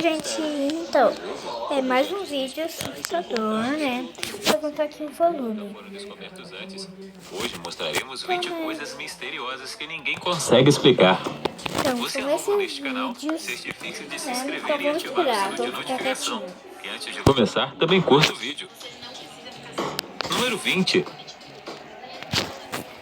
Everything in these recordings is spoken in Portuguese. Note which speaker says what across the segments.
Speaker 1: gente, então, é mais um vídeo assustador, né? Vou contar aqui o volume.
Speaker 2: Hoje mostraremos 20 coisas misteriosas que ninguém consegue explicar.
Speaker 1: Então,
Speaker 2: Você é
Speaker 1: com
Speaker 2: novo
Speaker 1: esses
Speaker 2: neste canal?
Speaker 1: vídeos,
Speaker 2: Certifique-se de se
Speaker 1: né?
Speaker 2: inscrever
Speaker 1: Então
Speaker 2: e
Speaker 1: vamos
Speaker 2: ativar o
Speaker 1: esperar,
Speaker 2: sino de
Speaker 1: vamos ficar
Speaker 2: notificação.
Speaker 1: quietinho.
Speaker 2: E antes de começar, também curta o vídeo. Número 20.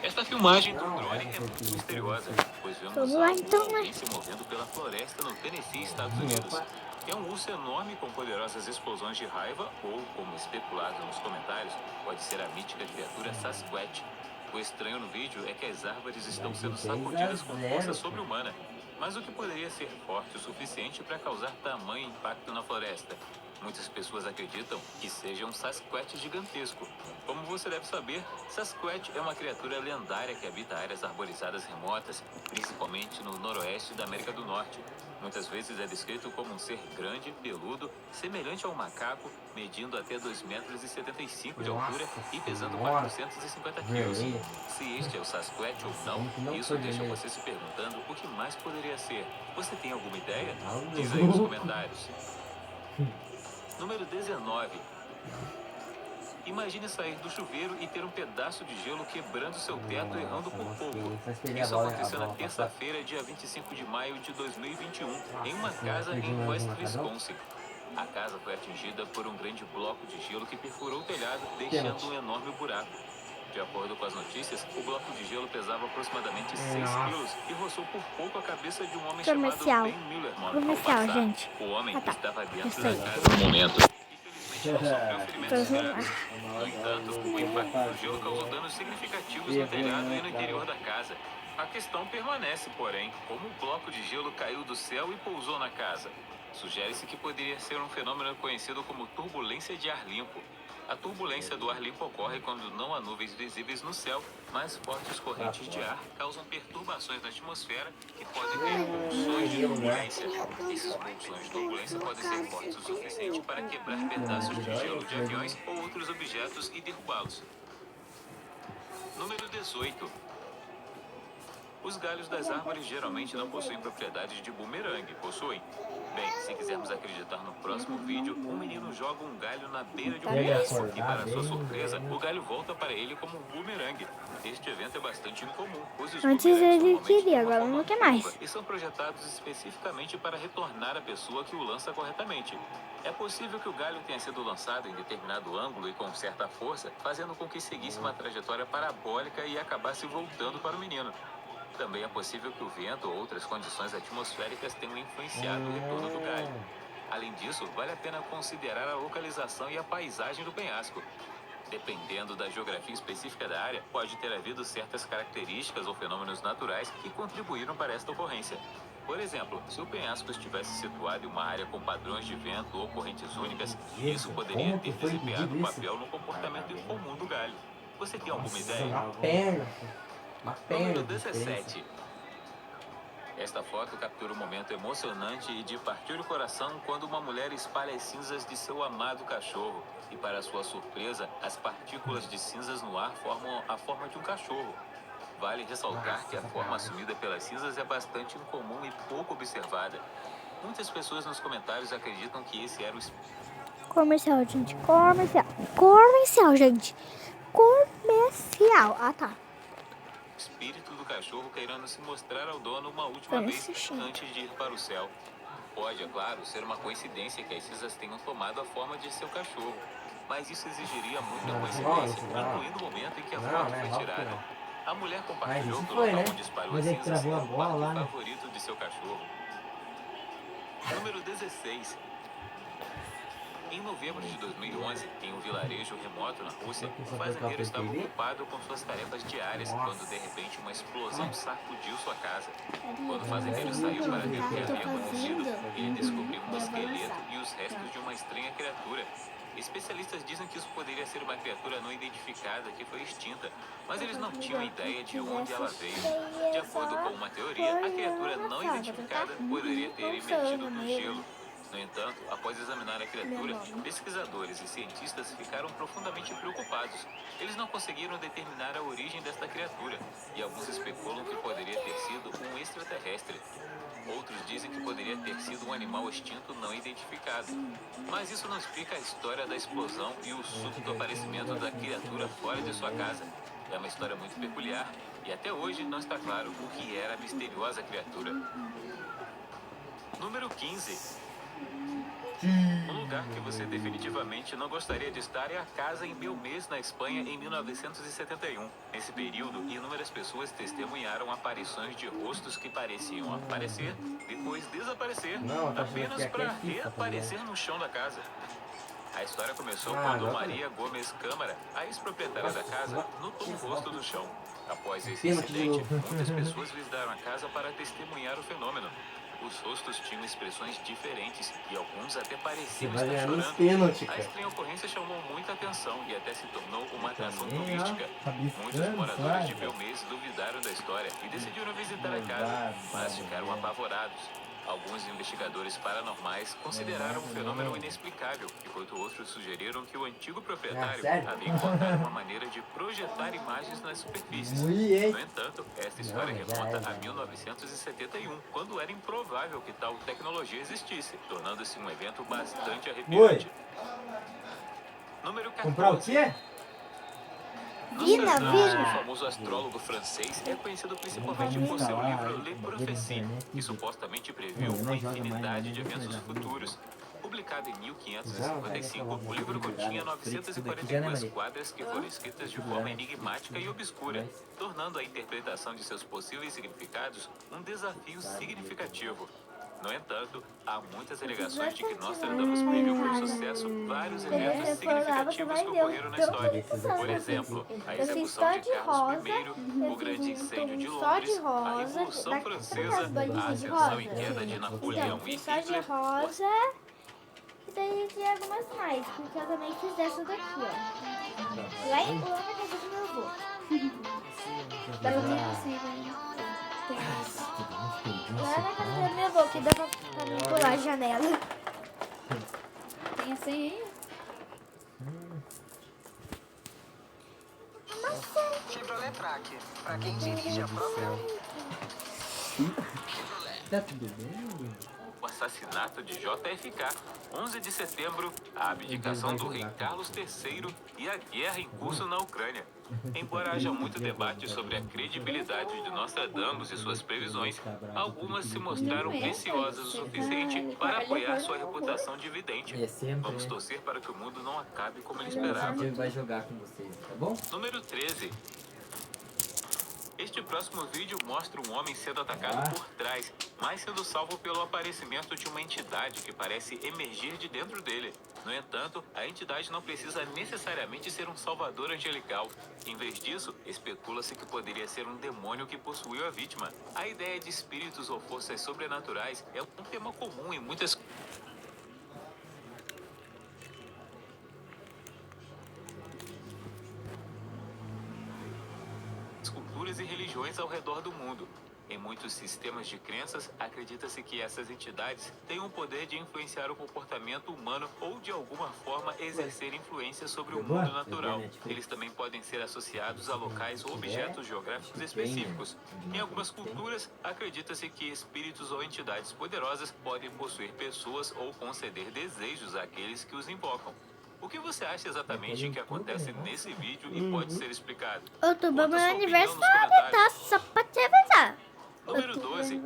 Speaker 2: Esta filmagem do drone é muito misteriosa, pois vemos
Speaker 1: Vamos lá, então, né?
Speaker 2: alguém se movendo pela floresta no Tennessee, Estados Unidos. É um urso enorme com poderosas explosões de raiva ou, como especulado nos comentários, pode ser a mítica criatura Sasquatch. O estranho no vídeo é que as árvores estão sendo sacudidas com força sobre-humana. Mas o que poderia ser forte o suficiente para causar tamanho impacto na floresta? Muitas pessoas acreditam que seja um Sasquatch gigantesco. Como você deve saber, Sasquatch é uma criatura lendária que habita áreas arborizadas remotas, principalmente no noroeste da América do Norte. Muitas vezes é descrito como um ser grande, peludo, semelhante a um macaco, medindo até 2,75 metros de altura e pesando 450 quilos. Se este é o Sasquatch ou não, isso deixa você se perguntando o que mais poderia ser. Você tem alguma ideia? Diz aí nos comentários. Número 19. Imagine sair do chuveiro e ter um pedaço de gelo quebrando seu teto errando por pouco. Isso aconteceu na terça-feira, dia 25 de maio de 2021, em uma casa em West Wisconsin. A casa foi atingida por um grande bloco de gelo que perfurou o telhado, deixando um enorme buraco. De acordo com as notícias, o bloco de gelo pesava aproximadamente 6 quilos e roçou por pouco a cabeça de um homem chamado Ben Millerman ao passar.
Speaker 1: Gente.
Speaker 2: O homem estava dentro
Speaker 1: da
Speaker 2: casa no momento. Infelizmente, não sofreu ferimentos graves. No entanto, o impacto do gelo causou danos significativos no telhado e no interior da casa. A questão permanece, porém, como o bloco de gelo caiu do céu e pousou na casa. Sugere-se que poderia ser um fenômeno conhecido como turbulência de ar limpo. A turbulência do ar limpo ocorre quando não há nuvens visíveis no céu, mas fortes correntes de ar causam perturbações na atmosfera que podem ter pulsões de turbulência. Esses pulsões de turbulência podem ser fortes o suficiente para quebrar pedaços de gelo de aviões ou outros objetos e derrubá-los. Número 18. Os galhos das árvores geralmente não possuem propriedades de bumerangue, possuem? Bem, se quisermos acreditar no próximo vídeo, um menino joga um galho na beira de um penhasco e, para sua surpresa, o galho volta para ele como um bumerangue. Este evento é bastante incomum, pois os
Speaker 1: Antes
Speaker 2: bumerangues
Speaker 1: ele queria, agora não quer mais.
Speaker 2: e são projetados especificamente para retornar a pessoa que o lança corretamente. É possível que o galho tenha sido lançado em determinado ângulo e com certa força, fazendo com que seguisse uma trajetória parabólica e acabasse voltando para o menino. Também é possível que o vento ou outras condições atmosféricas tenham influenciado o retorno do galho. Além disso, vale a pena considerar a localização e a paisagem do penhasco. Dependendo da geografia específica da área, pode ter havido certas características ou fenômenos naturais que contribuíram para esta ocorrência. Por exemplo, se o penhasco estivesse situado em uma área com padrões de vento ou correntes únicas, isso poderia ter desempenhado um papel no comportamento incomum do galho. Você tem alguma ideia? Número 17. Esta foto captura um momento emocionante e de partir o coração quando uma mulher espalha as cinzas de seu amado cachorro. E para sua surpresa, as partículas de cinzas no ar formam a forma de um cachorro. Vale ressaltar que a forma assumida pelas cinzas é bastante incomum e pouco observada. Muitas pessoas nos comentários acreditam que esse era o
Speaker 1: Comercial, gente. Comercial, gente. Comercial. Ah, tá.
Speaker 2: espírito do cachorro querendo se mostrar ao dono uma última vez antes de ir para o céu. Pode, é claro, ser uma coincidência que as cinzas tenham tomado a forma de seu cachorro, mas isso exigiria muita coincidência, incluindo o momento em que a foto foi tirada. A mulher compartilhou que o local onde espalhou as cinzas é o quarto favorito de seu cachorro. Número 16. Em novembro de 2011, em um vilarejo remoto na Rússia, um fazendeiro estava ocupado com suas tarefas diárias quando, de repente, uma explosão sacudiu sua casa. Quando o fazendeiro saiu para ver o que havia acontecido, ele descobriu um esqueleto e os restos de uma estranha criatura. Especialistas dizem que isso poderia ser uma criatura não identificada que foi extinta, mas eles não tinham ideia de onde ela veio. De acordo com uma teoria, a criatura não identificada poderia ter emergido do gelo. No entanto, após examinar a criatura, pesquisadores e cientistas ficaram profundamente preocupados. Eles não conseguiram determinar a origem desta criatura, e alguns especulam que poderia ter sido um extraterrestre. Outros dizem que poderia ter sido um animal extinto não identificado. Mas isso não explica a história da explosão e o súbito aparecimento da criatura fora de sua casa. É uma história muito peculiar, e até hoje não está claro o que era a misteriosa criatura. Número 15. Um lugar que você definitivamente não gostaria de estar é a casa em Belmez, na Espanha, em 1971. Nesse período, inúmeras pessoas testemunharam aparições de rostos que pareciam aparecer, depois desaparecer, apenas para reaparecer no chão da casa. A história começou quando Maria Gomes Câmara, a ex-proprietária da casa, notou um rosto no chão. Após esse incidente, muitas pessoas visitaram a casa para testemunhar o fenômeno. Os rostos tinham expressões diferentes e alguns até pareciam estar chorando. A estranha ocorrência chamou muita atenção e até se tornou uma atração turística. Muitos moradores de Belmez duvidaram da história e decidiram visitar a casa, mas ficaram apavorados. Alguns investigadores paranormais consideraram o fenômeno inexplicável, enquanto outros sugeriram que o antigo proprietário havia encontrado uma maneira de projetar imagens nas superfícies. No entanto, esta história remonta a 1971, quando era improvável que tal tecnologia existisse, tornando-se um evento bastante arrepiante. Número 14.
Speaker 3: Comprar o quê?
Speaker 2: Nostradamus, o famoso astrólogo francês, é conhecido principalmente por seu livro Le Prophétie, que supostamente previu uma infinidade de eventos futuros. Publicado em 1555, o livro continha 942 quadras que foram escritas de forma enigmática e obscura, tornando a interpretação de seus possíveis significados um desafio significativo. No entanto, há muitas alegações de que Nostradamus previu com sucesso vários eventos significativos que ocorreram na história. Por exemplo, a execução de Carlos I, o grande incêndio de Londres, a Revolução Francesa, a ascensão e queda de Napoleão e
Speaker 1: só de
Speaker 2: Hitler.
Speaker 1: rosa. E daí tem algumas mais, porque eu também fiz essa daqui, ó. Lá em na casa do meu avô. Dá pra ver assim, lá na casa do meu avô, que dá pra mim pular a janela.
Speaker 4: Tem a senha aí?
Speaker 5: Chevrolet Tracker, pra quem dirige a própria.
Speaker 3: Tá tudo bem?
Speaker 2: O assassinato de JFK, 11 de setembro, a abdicação do rei Carlos III e a guerra em curso na Ucrânia. Embora haja muito debate sobre a credibilidade de Nostradamus e suas previsões, algumas se mostraram preciosas o suficiente para apoiar sua reputação de vidente. Vamos torcer para que o mundo não acabe como ele esperava.
Speaker 3: Ele vai jogar com vocês, tá bom?
Speaker 2: Número 13. Este próximo vídeo mostra um homem sendo atacado por trás, mas sendo salvo pelo aparecimento de uma entidade que parece emergir de dentro dele. No entanto, a entidade não precisa necessariamente ser um salvador angelical. Em vez disso, especula-se que poderia ser um demônio que possuiu a vítima. A ideia de espíritos ou forças sobrenaturais é um tema comum em muitas culturas e religiões ao redor do mundo. Em muitos sistemas de crenças, acredita-se que essas entidades têm o poder de influenciar o comportamento humano ou, de alguma forma, exercer influência sobre o mundo natural. Eles também podem ser associados a locais ou objetos geográficos específicos. Em algumas culturas, acredita-se que espíritos ou entidades poderosas podem possuir pessoas ou conceder desejos àqueles que os invocam. O que você acha exatamente que acontece nesse vídeo e pode ser explicado?
Speaker 1: Outubro é
Speaker 2: Conta
Speaker 1: meu
Speaker 2: sua opinião nos
Speaker 1: aniversário, tá?
Speaker 2: comentários.
Speaker 1: Só pra te avisar.
Speaker 2: Número 12.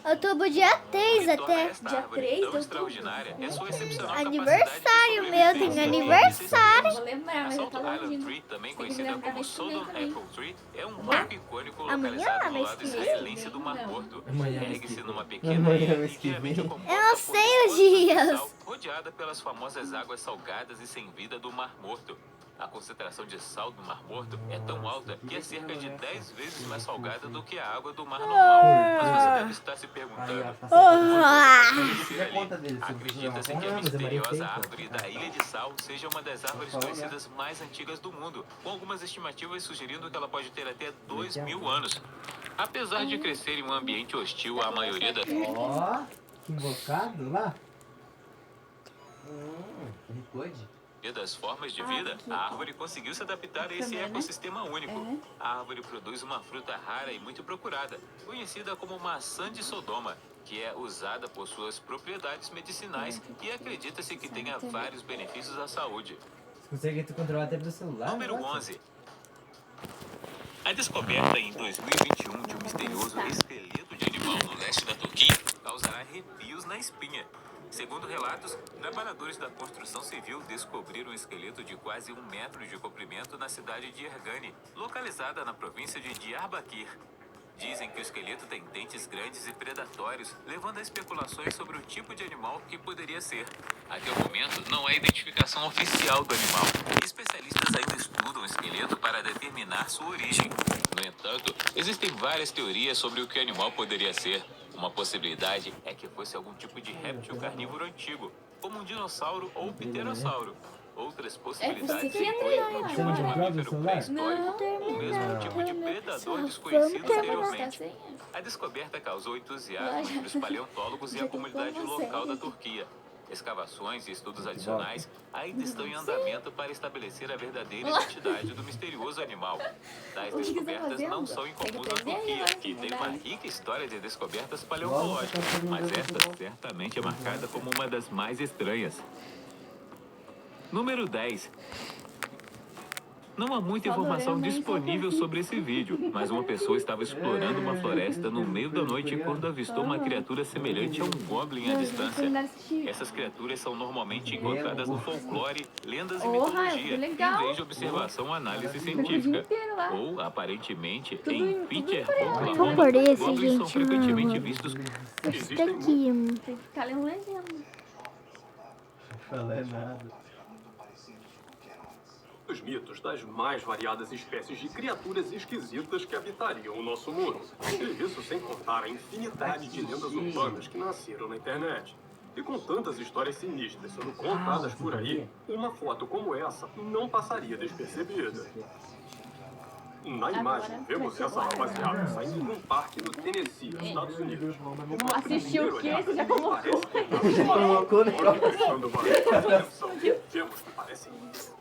Speaker 1: Outubro dia 3
Speaker 2: O que torna
Speaker 1: até.
Speaker 2: esta
Speaker 4: Dia
Speaker 2: árvore
Speaker 4: 3
Speaker 2: tão
Speaker 4: de
Speaker 2: extraordinária é sua excepcional
Speaker 1: Aniversário
Speaker 2: capacidade de
Speaker 1: meu, tem
Speaker 2: sobrevivência.
Speaker 1: aniversário.
Speaker 4: Vou lembrar,
Speaker 2: A
Speaker 4: mas eu
Speaker 2: Salt
Speaker 4: tava
Speaker 2: Island
Speaker 4: ouvindo.
Speaker 2: Tree, também
Speaker 4: Tem que
Speaker 2: conhecida
Speaker 4: lembrar
Speaker 2: como
Speaker 4: mês que vem
Speaker 2: Southern
Speaker 4: também.
Speaker 2: Apple Tree, é um marco icônico
Speaker 1: Amanhã,
Speaker 2: localizado no
Speaker 1: mês
Speaker 2: lado
Speaker 1: que vem?
Speaker 2: israelense do Mar Morto.
Speaker 3: Amanhã, mês
Speaker 2: Ergue-se
Speaker 3: que
Speaker 2: numa
Speaker 3: vem.
Speaker 2: pequena
Speaker 3: Amanhã,
Speaker 2: ilha
Speaker 3: mês que
Speaker 2: inteiramente
Speaker 3: vem.
Speaker 2: composta
Speaker 1: Eu não
Speaker 2: por
Speaker 1: sei os
Speaker 2: depósitos de
Speaker 1: dias.
Speaker 2: sal, rodeada pelas famosas águas salgadas e sem vida do Mar Morto. A concentração de sal do Mar Morto é tão alta que é cerca de 10 vezes mais salgada do que a água do mar normal. Mas você deve estar se perguntando,
Speaker 3: Tira conta dele, se
Speaker 2: acredita-se que a misteriosa árvore da Ilha de Sal seja uma das árvores conhecidas mais antigas do mundo, com algumas estimativas sugerindo que ela pode ter até 2.000 anos. Apesar de crescer em um ambiente hostil à maioria das
Speaker 3: Ó, que invocado lá. Recorde.
Speaker 2: Das formas de vida, a árvore conseguiu se adaptar a esse
Speaker 4: Também, né?
Speaker 2: ecossistema único. A árvore produz uma fruta rara e muito procurada, conhecida como maçã de Sodoma, que é usada por suas propriedades medicinais e acredita-se que tenha vários benefícios à saúde.
Speaker 3: Você consegue controlar até pelo celular?
Speaker 2: Número
Speaker 3: Nossa.
Speaker 2: 11. A descoberta em 2021 de um misterioso esqueleto de animal no leste da Turquia causará arrepios na espinha. Segundo relatos, trabalhadores da construção civil descobriram um esqueleto de quase 1 metro de comprimento na cidade de Ergani, localizada na província de Diyarbakir. Dizem que o esqueleto tem dentes grandes e predatórios, levando a especulações sobre o tipo de animal que poderia ser. Até o momento, não há identificação oficial do animal. Especialistas ainda estudam o esqueleto para determinar sua origem. No entanto, existem várias teorias sobre o que o animal poderia ser. Uma possibilidade é que fosse algum tipo de réptil carnívoro antigo, como um dinossauro ou pterossauro. Outras possibilidades
Speaker 4: você que
Speaker 2: incluem
Speaker 4: entra aí,
Speaker 2: um
Speaker 4: ó.
Speaker 2: tipo de
Speaker 3: Você não
Speaker 2: mamífero
Speaker 3: joga o
Speaker 2: pré-histórico ou mesmo um tipo de predador desconhecido
Speaker 4: Tá
Speaker 2: anteriormente.
Speaker 4: senha?
Speaker 2: A descoberta causou entusiasmo entre os paleontólogos e a comunidade local da Turquia. Escavações e estudos adicionais ainda estão em andamento para estabelecer a verdadeira identidade do misterioso animal. Tais
Speaker 4: O que você tá
Speaker 2: descobertas não
Speaker 4: fazendo?
Speaker 2: são incomuns
Speaker 4: Tem que
Speaker 2: na Turquia,
Speaker 4: trazer,
Speaker 2: que tem uma
Speaker 4: verdade.
Speaker 2: rica história de descobertas paleontológicas, mas esta certamente é marcada como uma das mais estranhas. Número 10. Não há muita informação disponível sobre esse vídeo, mas uma pessoa estava explorando uma floresta no meio da noite quando avistou uma criatura semelhante a um goblin à distância. Essas criaturas são normalmente encontradas no folclore, lendas e mitologia, em vez de observação ou análise científica.
Speaker 4: inteiro lá.
Speaker 2: Ou, aparentemente,
Speaker 4: Tudo
Speaker 2: em
Speaker 4: em
Speaker 2: Pitcher,
Speaker 1: Vou
Speaker 2: Oklahoma,
Speaker 1: por esse,
Speaker 2: goblins são
Speaker 1: gente,
Speaker 2: frequentemente vistos.
Speaker 1: Esse daqui.
Speaker 4: Tem que ficar lendo legenda.
Speaker 3: Falar nada.
Speaker 6: Os mitos das mais variadas espécies de criaturas esquisitas que habitariam o nosso mundo. E isso sem contar a infinidade de lendas urbanas que nasceram na internet. E com tantas histórias sinistras sendo contadas por aí, uma foto como essa não passaria despercebida. Na imagem, vemos essa rapaziada saindo de um parque no Tennessee, nos Estados Unidos. Numa
Speaker 4: Assistiu o quê? Você já
Speaker 6: primeira
Speaker 4: colocou?
Speaker 6: parece que
Speaker 3: Colocou, né?
Speaker 6: prestando bastante atenção, vemos que parecem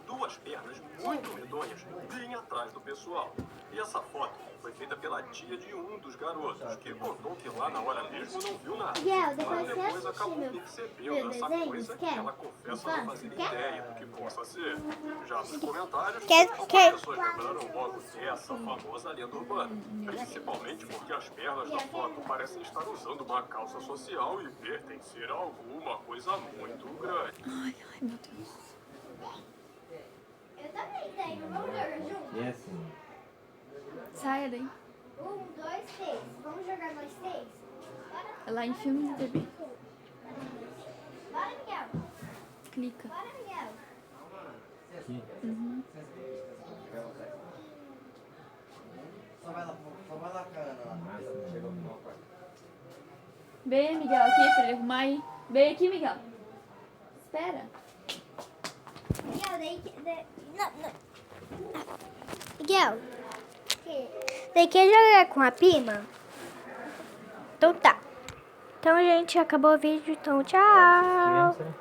Speaker 6: duas pernas muito medonhas bem atrás do pessoal. E essa foto foi feita pela tia de um dos garotos, que contou que lá na hora mesmo não viu nada.
Speaker 1: Miguel, depois
Speaker 6: Mas
Speaker 1: você
Speaker 6: depois
Speaker 1: assiste
Speaker 6: acabou
Speaker 1: meu
Speaker 6: percebendo essa
Speaker 1: desenho,
Speaker 6: coisa que
Speaker 1: quer?
Speaker 6: ela confessa não fazer
Speaker 1: Quer?
Speaker 6: ideia do que possa ser. Já nos comentários,
Speaker 1: Quer?
Speaker 6: algumas pessoas lembraram logo dessa famosa lenda urbana. Principalmente porque as pernas da foto parecem estar usando uma calça social e pertencer a alguma coisa muito grande.
Speaker 4: Ai, meu Deus.
Speaker 1: Eu também tenho. Vamos jogar junto?
Speaker 3: E assim.
Speaker 4: Saia daí.
Speaker 1: 1, 2, 3. Vamos jogar nós 3?
Speaker 4: É lá em filme de TV.
Speaker 1: Bora, Miguel.
Speaker 4: Clica.
Speaker 1: Bora, Miguel.
Speaker 3: Aqui.
Speaker 7: Só vai lá, cara. Chegou no meu quarto.
Speaker 4: Vem, Miguel, aqui pra ele arrumar aí. Vem aqui, Miguel. Espera.
Speaker 1: Miguel, Não. Miguel. Você quer jogar com a Pima? Então tá. Então, gente, acabou o vídeo. Então, tchau.
Speaker 3: Criança, né?